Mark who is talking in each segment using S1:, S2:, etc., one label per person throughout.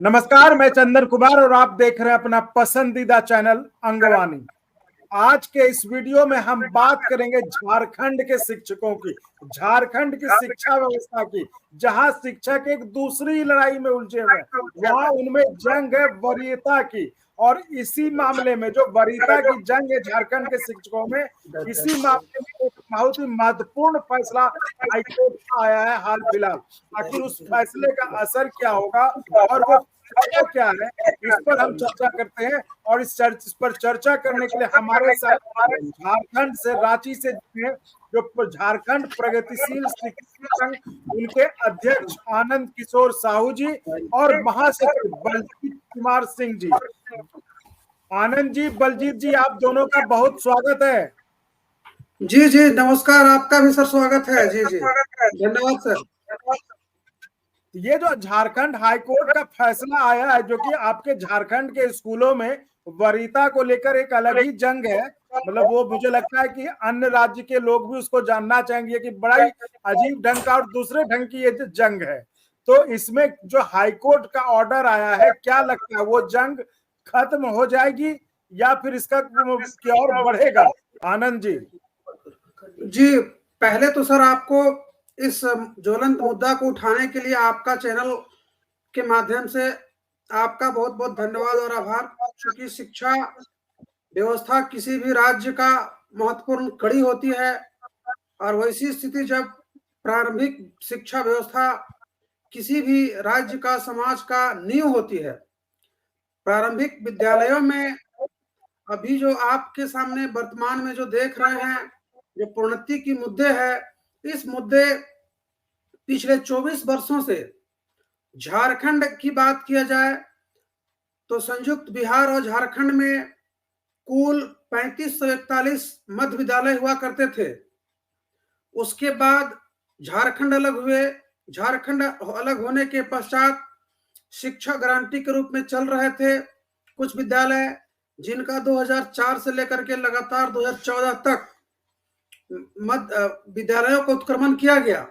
S1: नमस्कार, मैं चंदन कुमार और आप देख रहे हैं अपना पसंदीदा चैनल अंगवानी। आज के इस वीडियो में हम बात करेंगे झारखंड के शिक्षकों की, झारखंड की शिक्षा व्यवस्था की, जहां शिक्षक एक दूसरी लड़ाई में उलझे हुए हैं। वहां उनमें जंग है वरीयता की, और इसी मामले में जो वरीयता की जंग है झारखंड के शिक्षकों में, इसी मामले में एक बहुत ही महत्वपूर्ण फैसला हाईकोर्ट का आया है हाल फिलहाल। आखिर उस फैसले का असर क्या होगा और वो फैसला क्या है, इस पर हम चर्चा करते हैं। और इस पर चर्चा करने के लिए हमारे साथ झारखंड से, रांची से जो झारखंड प्रगतिशील शिक्षक संघ, उनके अध्यक्ष आनंद किशोर साहू जी और महासचिव बलजीत कुमार सिंह जी। आनंद जी, बलजीत जी, आप दोनों का बहुत स्वागत है।
S2: जी जी नमस्कार, आपका भी सर स्वागत है। जी जी धन्यवाद सर।
S1: ये जो झारखंड हाईकोर्ट का फैसला आया है, जो कि आपके झारखंड के स्कूलों में वरीयता को लेकर एक अलग ही जंग है, मतलब वो मुझे लगता है कि अन्य राज्य के लोग भी उसको जानना चाहेंगे कि बड़ा ही अजीब ढंग का और दूसरे ढंग की ये जो जंग है। तो इसमें जो हाईकोर्ट का ऑर्डर आया है, क्या लगता है वो जंग खत्म हो जाएगी या फिर इसका क्या और बढ़ेगा? आनंद जी।
S2: जी, पहले तो सर आपको इस ज्वलंत मुद्दा को उठाने के लिए आपका चैनल के माध्यम से आपका बहुत बहुत धन्यवाद और आभार। क्योंकि शिक्षा व्यवस्था किसी भी राज्य का महत्वपूर्ण कड़ी होती है, और वैसी स्थिति जब प्रारंभिक शिक्षा व्यवस्था किसी भी राज्य का, समाज का नींव होती है। प्रारंभिक विद्यालयों में अभी जो आपके सामने वर्तमान में जो देख रहे हैं, जो प्रोन्नति की मुद्दे है, इस मुद्दे पिछले 24 वर्षों से झारखंड की बात किया जाए तो संयुक्त बिहार और झारखंड में कुल 3541 मध्य विद्यालय हुआ करते थे। उसके बाद झारखंड अलग हुए। झारखंड अलग होने के पश्चात शिक्षा गारंटी के रूप में चल रहे थे कुछ विद्यालय, जिनका 2004 से लेकर के लगातार 2014 तक विद्यालयों को उत्क्रमण किया गया।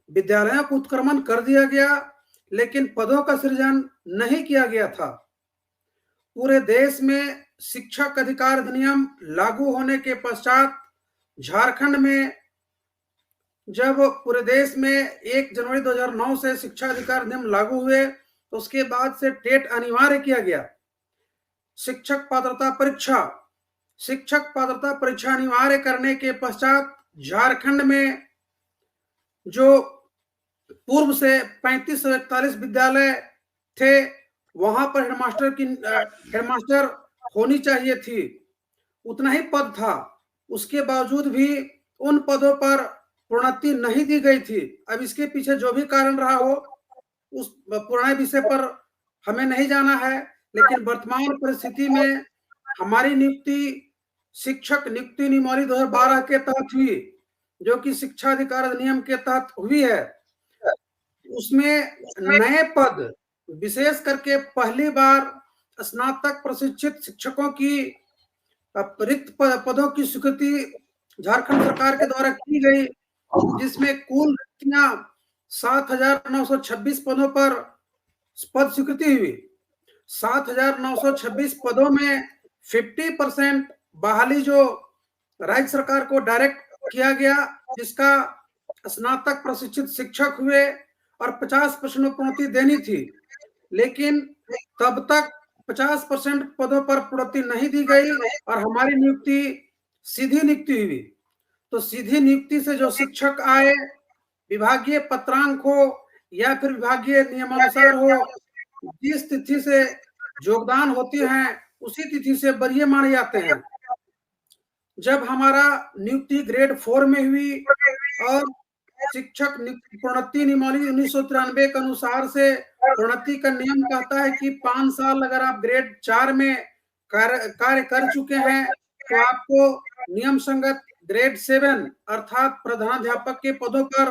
S2: विद्यालयों को उत्क्रमण कर दिया गया, लेकिन पदों का सृजन नहीं किया गया था। पूरे देश में शिक्षक अधिकार अधिनियम लागू होने के पश्चात झारखंड में जब पूरे देश में 1 जनवरी 2009 से शिक्षा अधिकार अधिनियम लागू हुए, तो उसके बाद से टेट अनिवार्य किया गया। शिक्षक पात्रता परीक्षा अनिवार्य करने के पश्चात झारखंड में जो पूर्व से 3541 विद्यालय थे, वहां पर हेडमास्टर होनी चाहिए थी, उतना ही पद था। उसके बावजूद भी उन पदों पर प्रोन्नति नहीं दी गई थी। अब इसके पीछे जो भी कारण रहा हो, उस पुराने विषय पर हमें नहीं जाना है, लेकिन वर्तमान परिस्थिति में हमारी नियुक्ति शिक्षक नियुक्ति नियमावली 2012 के तहत हुई, जो कि शिक्षा अधिकार अधिनियम के तहत हुई है। उसमें नए पद, विशेष करके पहली बार स्नातक प्रशिक्षित शिक्षकों की रिक्त पदों की स्वीकृति झारखंड सरकार के द्वारा की गई, जिसमें कुल रिक्तियां 7,926 पदों पर पद स्वीकृति हुई। 7,926 पदों में 50% बहाली जो राज्य सरकार को डायरेक्ट किया गया, जिसका स्नातक प्रशिक्षित शिक्षक हुए, और 50% प्रोन्नति देनी थी। लेकिन तब तक 50% पदों पर प्रोन्नति नहीं दी गई और हमारी नियुक्ति सीधी नियुक्ति हुई। तो सीधी नियुक्ति से जो शिक्षक आए, विभागीय पत्रांक हो या फिर विभागीय नियमानुसार हो, जिस तिथि से योगदान होती है उसी तिथि से वरीय माने जाते हैं। जब हमारा नियुक्ति ग्रेड 4 में हुई और शिक्षक प्रोन्नति नियमावली 1993 के अनुसार से प्रोन्नति का नियम कहता है कि 5 साल अगर आप ग्रेड 4 में कार्य कर चुके हैं, तो आपको नियम संगत ग्रेड 7 अर्थात प्रधानाध्यापक के पदों पर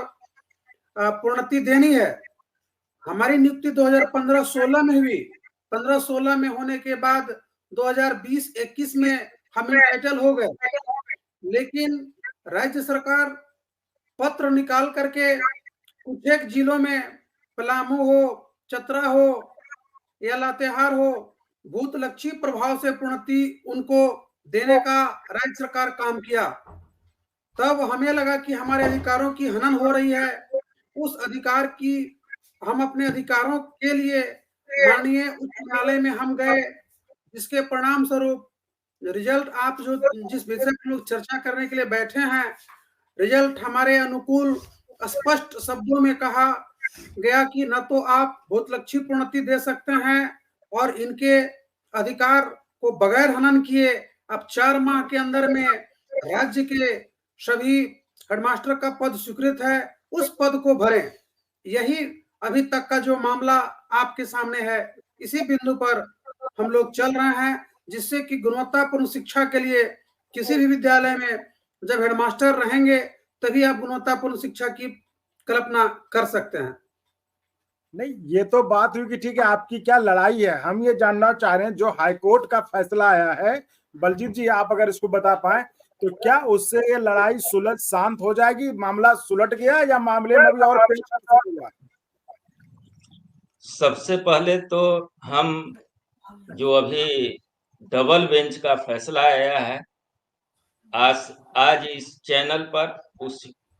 S2: प्रोन्नति देनी है। हमारी नियुक्ति 2015-16 में हुई। 15-16 में होने के बाद 2020-21 में हम एंटाइटल हो गए, लेकिन राज्य सरकार पत्र निकाल करके कुछ एक जिलों में, पलामू हो, चतरा हो, या लातेहार हो, भूतलक्षी प्रभाव से प्रोन्नति उनको देने का राज्य सरकार काम किया। तब हमें लगा कि हमारे अधिकारों की हनन हो रही है। उस अधिकार की हम अपने अधिकारों के लिए माननीय उच्च न्यायालय में हम गए, जिसके परिणाम स्वरूप रिजल्ट आप जो जिस विषय पर लोग चर्चा करने के लिए बैठे हैं, रिजल्ट हमारे अनुकूल स्पष्ट शब्दों में कहा गया कि न तो आप भूतलक्षी प्रोन्नति दे सकते हैं और इनके अधिकार को बगैर हनन किए आप 4 माह के अंदर में राज्य के सभी हेडमास्टर का पद स्वीकृत है, उस पद को भरें। यही अभी तक का जो मामला आपके सामने है, इसी बिंदु पर हम लोग चल रहे हैं, जिससे कि गुणवत्तापूर्ण शिक्षा के लिए किसी भी विद्यालय में जब हेडमास्टर रहेंगे तभी आप गुणवत्तापूर्ण शिक्षा की कल्पना कर सकते हैं।
S1: नहीं, ये तो बात हुई कि ठीक है, आपकी क्या लड़ाई है। हम ये जानना चाह रहे हैं, जो हाईकोर्ट का फैसला आया है, बलजीत जी आप अगर इसको बता पाए तो क्या उससे ये लड़ाई सुलझ शांत हो जाएगी, मामला सुलट गया या मामले में भी और हुआ?
S3: सबसे पहले तो हम जो अभी डबल बेंच का फैसला आया है, आज इस चैनल पर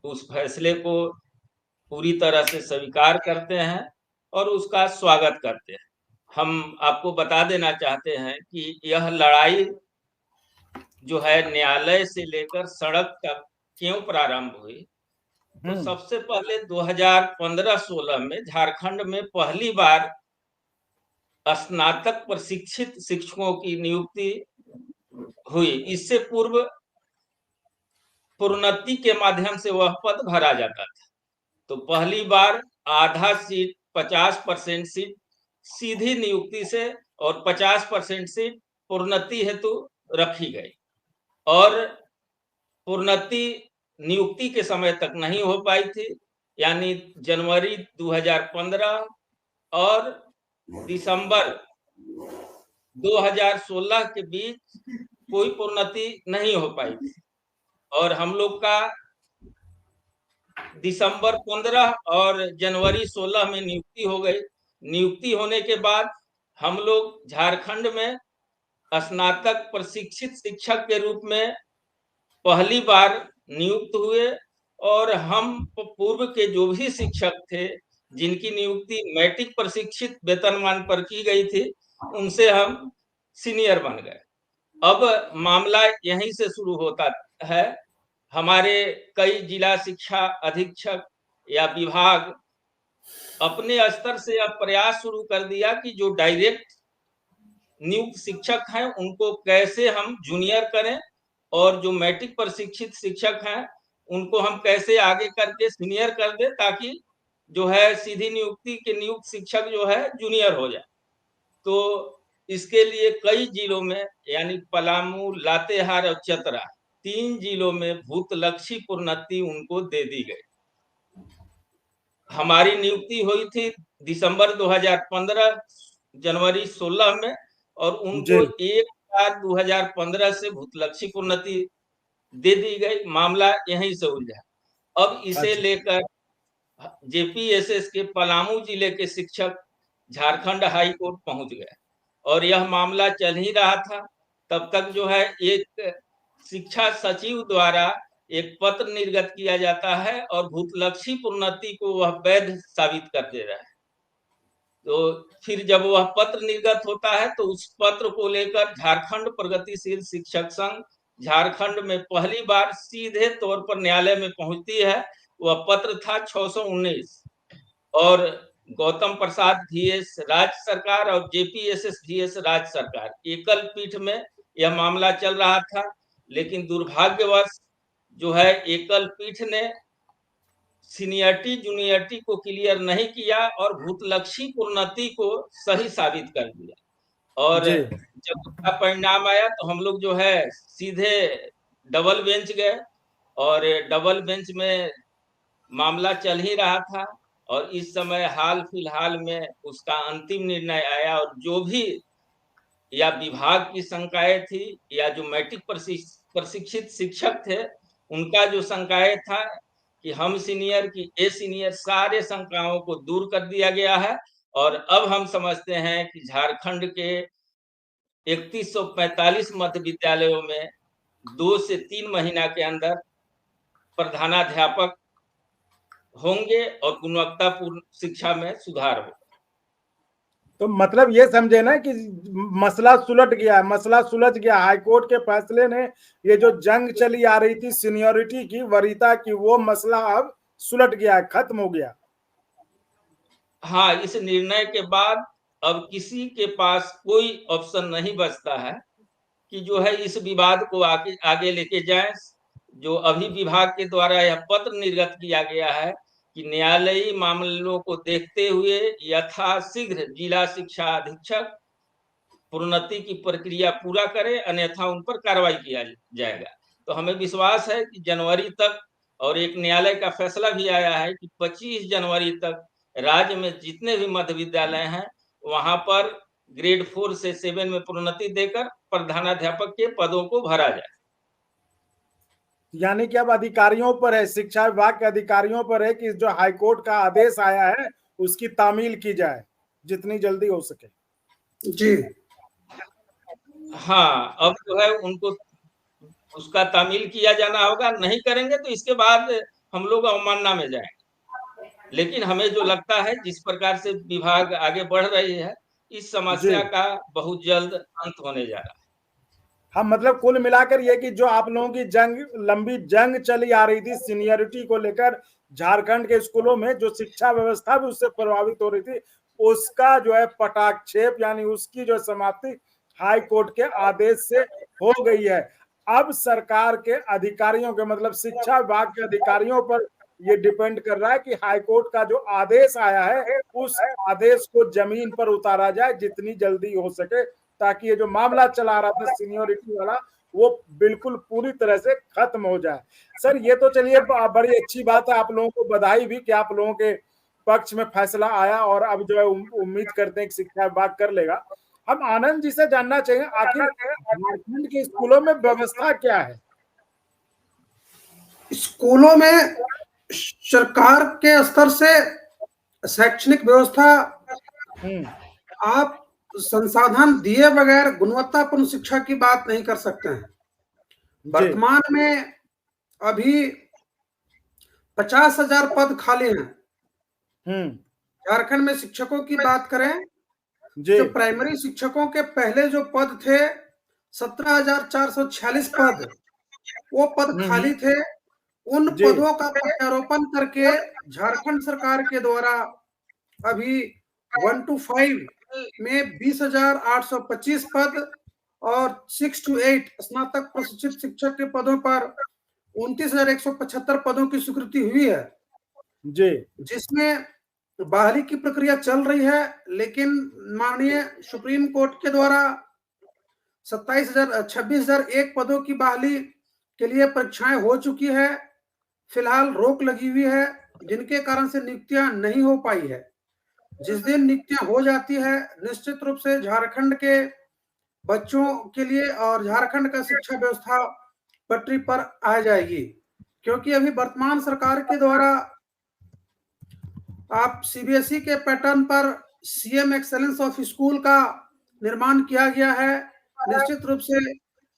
S3: उस फैसले को पूरी तरह से स्वीकार करते हैं और उसका स्वागत करते हैं। हम आपको बता देना चाहते हैं कि यह लड़ाई जो है न्यायालय से लेकर सड़क तक क्यों प्रारंभ हुई। तो सबसे पहले 2015-16 में झारखंड में पहली बार स्नातक प्रशिक्षित शिक्षकों की नियुक्ति हुई। इससे पूर्व प्रोन्नति के माध्यम से वह पद भरा जाता था। तो पहली बार आधा सीट 50% सीट सीधी नियुक्ति से और 50% सीट प्रोन्नति हेतु रखी गई। और प्रोन्नति नियुक्ति के समय तक नहीं हो पाई थी, यानी जनवरी 2015 और दिसंबर 2016 के बीच कोई प्रोन्नति नहीं हो पाई थी। और हम लोग का दिसंबर 15 और जनवरी 16 में नियुक्ति हो गई। नियुक्ति होने के बाद हम लोग झारखंड में स्नातक प्रशिक्षित शिक्षक के रूप में पहली बार नियुक्त हुए। और हम पूर्व के जो भी शिक्षक थे जिनकी नियुक्ति मैट्रिक प्रशिक्षित वेतनमान पर की गई थी, उनसे हम सीनियर बन गए। अब मामला यहीं से शुरू होता है। हमारे कई जिला शिक्षा अधीक्षक या विभाग अपने स्तर से अब प्रयास शुरू कर दिया कि जो डायरेक्ट नियुक्त शिक्षक हैं उनको कैसे हम जूनियर करें, और जो मैट्रिक प्रशिक्षित शिक्षक हैं उनको हम कैसे आगे करके सीनियर कर दें, ताकि जो है सीधी नियुक्ति के नियुक्त शिक्षक जो है जूनियर हो जाए। तो इसके लिए कई जिलों में यानी पलामू, लातेहार और चतरा 3 जिलों में भूतलक्षी प्रोन्नति उनको दे दी गई। हमारी नियुक्ति हुई थी दिसंबर 2015 जनवरी 16 में, और उनको 1/2015 से भूतलक्षी प्रोन्नति दे दी गई। मामला यहीं से उलझा। अब इसे लेकर जेपीएसएस के पलामू जिले के शिक्षक झारखंड हाई कोर्ट पहुंच गए और यह मामला चल ही रहा था। तब तक जो है एक शिक्षा सचिव द्वारा एक पत्र निर्गत किया जाता है और भूतलक्षी प्रोन्नति को वह वैध साबित कर दे रहा है। तो फिर जब वह पत्र निर्गत होता है तो उस पत्र को लेकर झारखंड प्रगतिशील शिक्षक संघ झारखंड में पहली बार सीधे तौर पर न्यायालय में पहुंचती है। वह पत्र था 619 और गौतम प्रसाद VS राज्य सरकार और JPSS VS राज्य सरकार एकल पीठ में यह मामला चल रहा था। लेकिन दुर्भाग्यवश जो है एकल पीठ ने सीनियरिटी जूनियरिटी को क्लियर नहीं किया और भूतलक्षी प्रोन्नति को सही साबित कर दिया। और जब उसका परिणाम आया तो हम लोग जो है सीधे डबल बेंच गए और डबल बेंच में मामला चल ही रहा था। और इस समय हाल फिलहाल में उसका अंतिम निर्णय आया और जो भी या विभाग की शंकाएं थी या जो मैट्रिक प्रशिक्षित शिक्षक थे उनका जो शंकाएं था कि हम सीनियर की ए सीनियर, सारे शंकाओं को दूर कर दिया गया है और अब हम समझते हैं कि झारखंड के 3145 मध्य विद्यालयों में 2 से 3 महीना के अंदर प्रधानाध्यापक होंगे और गुणवत्तापूर्ण शिक्षा में सुधार होगा।
S1: तो मतलब ये समझे ना कि मसला सुलझ गया, मसला सुलझ गया। हाईकोर्ट के फैसले ने ये जो जंग चली आ रही थी सीनियरिटी की, वरीयता की, वो मसला अब सुलझ गया, खत्म हो गया।
S3: हाँ, इस निर्णय के बाद अब किसी के पास कोई ऑप्शन नहीं बचता है कि जो है इस विवाद को आगे लेके जाए। जो अभी विभाग के द्वारा यह पत्र निर्गत किया गया है कि न्यायालयी मामलों को देखते हुए यथाशीघ्र जिला शिक्षा अधीक्षक प्रोन्नति की प्रक्रिया पूरा करे, अन्यथा उन पर कार्रवाई किया जाएगा। तो हमें विश्वास है कि जनवरी तक, और एक न्यायालय का फैसला भी आया है कि 25 जनवरी तक राज्य में जितने भी मध्य विद्यालय हैं वहां पर ग्रेड 4 से 7 में प्रोन्नति देकर प्रधानाध्यापक के पदों को भरा जाए।
S1: यानी कि अब अधिकारियों पर है, शिक्षा विभाग के अधिकारियों पर है कि जो हाईकोर्ट का आदेश आया है उसकी तामील की जाए जितनी जल्दी हो सके।
S2: जी
S3: हाँ, अब जो है उनको उसका तामील किया जाना होगा। नहीं करेंगे तो इसके बाद हम लोग अवमानना में जाएंगे। लेकिन हमें जो लगता है जिस प्रकार से विभाग आगे बढ़ रही है, इस समस्या का बहुत जल्द अंत होने जा रहा है।
S1: हम मतलब कुल मिलाकर ये कि जो आप लोगों की लंबी जंग चली आ रही थी सीनियरिटी को लेकर, झारखंड के स्कूलों में जो शिक्षा व्यवस्था भी उससे प्रभावित हो रही थी, उसका जो है पटाक्षेप यानी उसकी जो समाप्ति हाई कोर्ट के आदेश से हो गई है। अब सरकार के अधिकारियों के मतलब शिक्षा विभाग के अधिकारियों पर ये डिपेंड कर रहा है कि हाई कोर्ट का जो आदेश आया है उस आदेश को जमीन पर उतारा जाए जितनी जल्दी हो सके, ताकि ये जो मामला चला रहा था सीनियरिटी वाला वो बिल्कुल पूरी तरह से खत्म हो जाए। सर ये तो चलिए बड़ी अच्छी बात है, आप लोगों को बधाई भी कि आप लोगों के पक्ष में फैसला आया और अब जो है उम्मीद करते हैं कि शिक्षा विभाग कर लेगा। हम आनंद जी से जानना चाहिए आखिर झारखंड के स्कूलों में व्यवस्था क्या है?
S2: स्कूलों में सरकार के स्तर से शैक्षणिक व्यवस्था, आप संसाधन दिए बगैर गुणवत्तापूर्ण शिक्षा की बात नहीं कर सकते हैं। वर्तमान में अभी 50,000 पद खाली हैं। झारखंड में शिक्षकों की बात करें, जो प्राइमरी शिक्षकों के पहले जो पद थे 17,446 पद, वो पद खाली थे। उन पदों का प्रत्यारोपण करके झारखंड सरकार के द्वारा अभी 1 to 5 में 20,825 पद और 6 to 8 स्नातक प्रशिक्षित शिक्षक के पदों पर 29,175 पदों की स्वीकृति हुई है जी, जिसमें बहाली की प्रक्रिया चल रही है। लेकिन माननीय सुप्रीम कोर्ट के द्वारा 26,001 पदों की बहाली के लिए परीक्षाएं हो चुकी है। फिलहाल रोक लगी हुई है, जिनके कारण से नियुक्तियां नहीं हो पाई है। जिस दिन नियुक्तियां हो जाती है, निश्चित रूप से झारखंड के बच्चों के लिए और झारखंड का शिक्षा व्यवस्था पटरी पर आ जाएगी। क्योंकि अभी वर्तमान सरकार के द्वारा आप सीबीएसई के पैटर्न पर सीएम एक्सेलेंस ऑफ स्कूल का निर्माण किया गया है। निश्चित रूप से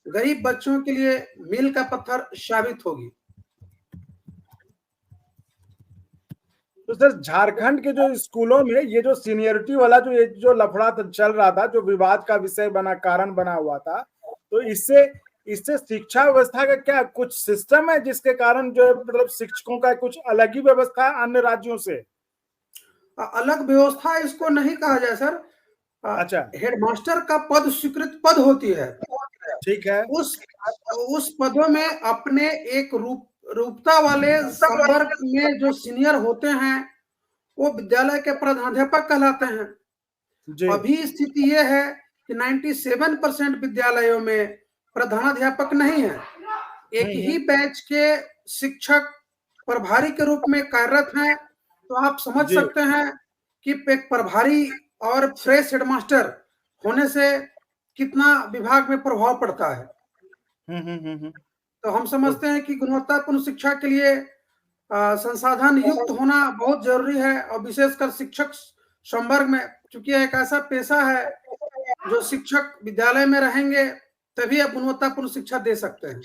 S2: गरीब बच्चों के लिए मील का पत्थर साबित होगी।
S1: तो सर झारखंड के जो स्कूलों में ये जो सीनियरिटी वाला जो लफड़ा चल रहा था, जो विवाद का विषय बना, कारण बना हुआ था, तो इससे शिक्षा व्यवस्था का क्या कुछ सिस्टम है जिसके कारण जो मतलब शिक्षकों का कुछ अलग ही व्यवस्था है अन्य राज्यों से?
S2: अलग व्यवस्था इसको नहीं कहा जाए सर।
S1: अच्छा,
S2: हेडमास्टर का पद स्वीकृत पद होती है,
S1: ठीक है।
S2: उस पदों में अपने एक रूपता वाले संवर्ग में जो सीनियर होते हैं वो विद्यालय के प्रधानाध्यापक कहलाते हैं। अभी स्थिति ये है कि 97% विद्यालयों में प्रधानाध्यापक नहीं है। एक ही बैच के शिक्षक प्रभारी के रूप में कार्यरत हैं। तो आप समझ सकते हैं कि एक प्रभारी और फ्रेश हेडमास्टर होने से कितना विभाग में प्रभाव पड़ता है। तो हम समझते हैं कि गुणवत्तापूर्ण शिक्षा के लिए संसाधन युक्त होना बहुत जरूरी है, और विशेषकर शिक्षक संवर्ग में, क्योंकि यह एक ऐसा पेशा है जो शिक्षक विद्यालय में रहेंगे तभी आप गुणवत्तापूर्ण शिक्षा दे सकते हैं।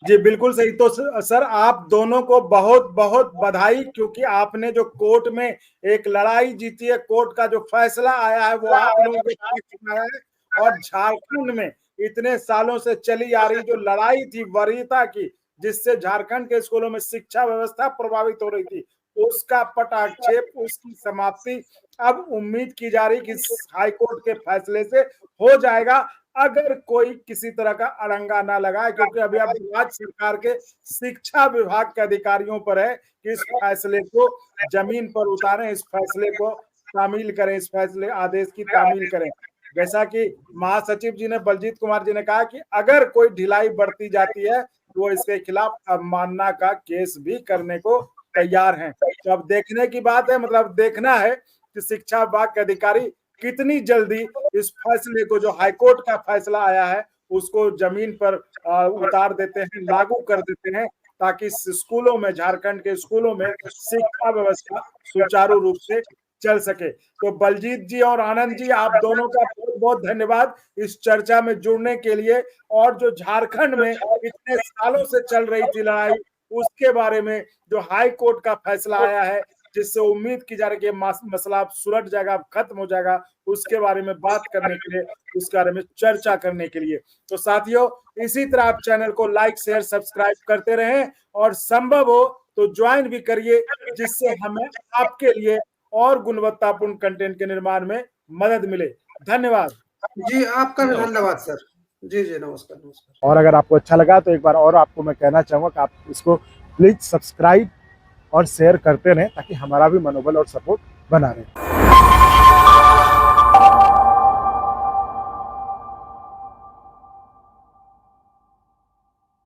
S1: जी बिल्कुल सही। तो सर आप दोनों को बहुत बहुत बधाई, क्योंकि आपने जो कोर्ट में एक लड़ाई जीती है, कोर्ट का जो फैसला आया है वो आप लोगों के पक्ष में है। और झारखंड में इतने सालों से चली आ रही जो लड़ाई थी वरीयता की, जिससे झारखंड के स्कूलों में शिक्षा व्यवस्था प्रभावित हो रही थी, उसका पटाक्षेप, उसकी समाप्ति अब उम्मीद की जा रही कि हाईकोर्ट के फैसले से हो जाएगा, अगर कोई किसी तरह का अड़ंगा ना लगाए। क्योंकि अभी अब राज्य सरकार के शिक्षा विभाग के अधिकारियों पर है कि इस फैसले को जमीन पर उतारें, इस फैसले को तामील करें, इस फैसले आदेश की तामील करें। जैसा कि महासचिव जी ने, बलजीत कुमार जी ने कहा कि अगर कोई ढिलाई बरती जाती है तो वो इसके खिलाफ अवमानना का केस भी करने को तैयार हैं। तो अब देखने की बात है, मतलब देखना है कि शिक्षा विभाग के अधिकारी कितनी जल्दी इस फैसले को, जो हाईकोर्ट का फैसला आया है, उसको जमीन पर उतार देते हैं, लागू कर देते हैं, ताकि स्कूलों में, झारखंड के स्कूलों में शिक्षा व्यवस्था सुचारू रूप से चल सके। तो बलजीत जी और आनंद जी, आप दोनों का बहुत बहुत धन्यवाद इस चर्चा में जुड़ने के लिए। और जो झारखंड में इतने सालों से चल रही थी लड़ाई, उसके बारे में जो हाई कोर्ट का फैसला आया है, जिससे उम्मीद की जा रही है कि मसला सुलझ जाएगा, खत्म हो जाएगा, उसके बारे में बात करने के लिए, उस बारे में चर्चा करने के लिए। तो साथियों, इसी तरह आप चैनल को लाइक, शेयर, सब्सक्राइब करते रहें और संभव हो तो ज्वाइन भी करिए, जिससे हमें आपके लिए और गुणवत्तापूर्ण कंटेंट के निर्माण में मदद मिले। धन्यवाद
S2: जी, आपका भी धन्यवाद सर। जी जी, नमस्कार नमस्कार।
S1: और अगर आपको अच्छा लगा तो एक बार और आपको मैं कहना चाहूंगा कि आप इसको प्लीज सब्सक्राइब और शेयर करते रहें, ताकि हमारा भी मनोबल और सपोर्ट बना रहे।